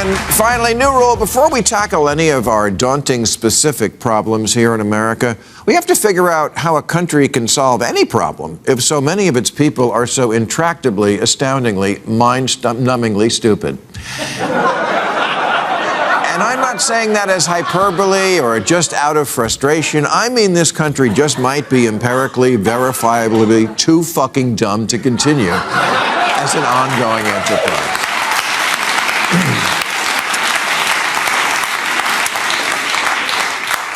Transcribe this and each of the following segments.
And finally, new rule, before we tackle any of our daunting specific problems here in America, we have to figure out how a country can solve any problem if so many of its people are so intractably, astoundingly, mind-numbingly stupid. And I'm not saying that as hyperbole or just out of frustration. I mean this country just might be empirically, verifiably too fucking dumb to continue as an ongoing enterprise.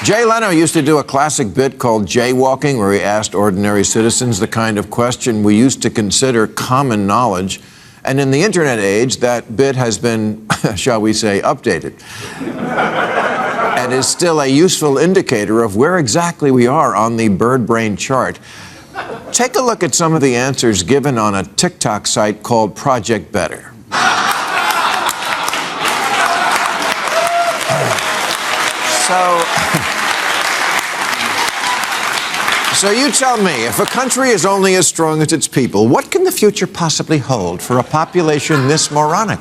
Jay Leno used to do a classic bit called Jaywalking, where he asked ordinary citizens the kind of question we used to consider common knowledge. And in the internet age, that bit has been, shall we say, updated. And is still a useful indicator of where exactly we are on the bird brain chart. Take a look at some of the answers given on a TikTok site called Project Better. So you tell me, if a country is only as strong as its people, what can the future possibly hold for a population this moronic?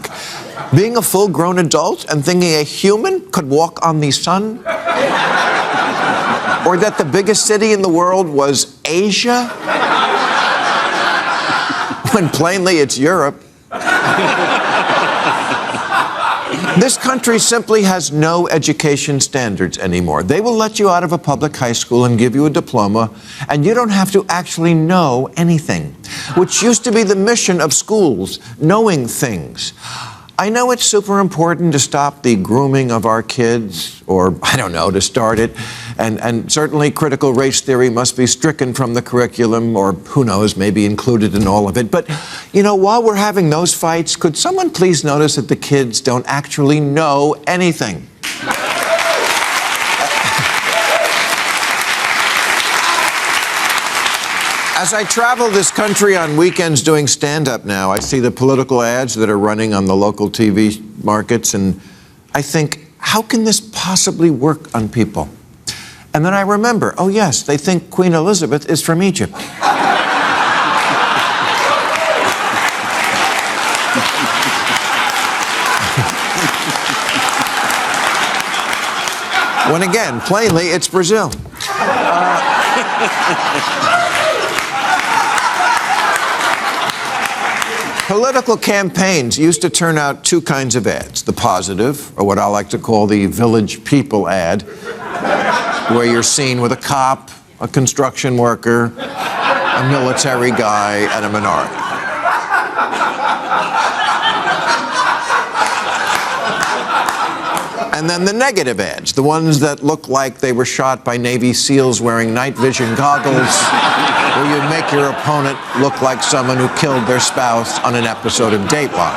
Being a full-grown adult and thinking a human could walk on the sun? Or that the biggest city in the world was Asia? When plainly it's Europe. This country simply has no education standards anymore. They will let you out of a public high school and give you a diploma, and you don't have to actually know anything, which used to be the mission of schools, knowing things. I know it's super important to stop the grooming of our kids, or, I don't know, to start it. And certainly critical race theory must be stricken from the curriculum, or who knows, maybe included in all of it. But, you know, while we're having those fights, could someone please notice that the kids don't actually know anything? As I travel this country on weekends doing stand-up now, I see the political ads that are running on the local TV markets, and I think, how can this possibly work on people? And then I remember, oh yes, they think Queen Elizabeth is from Egypt. When again, plainly, it's Brazil. Political campaigns used to turn out two kinds of ads. The positive, or what I like to call the village people ad, where you're seen with a cop, a construction worker, a military guy, and a minority. And then the negative ads, the ones that look like they were shot by Navy SEALs wearing night vision goggles, where you make your opponent look like someone who killed their spouse on an episode of Dateline.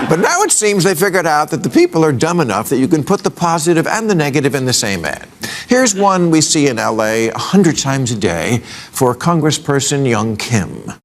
But now it seems they figured out that the people are dumb enough that you can put the positive and the negative in the same ad. Here's one we see in LA 100 times a day for Congressperson Young Kim.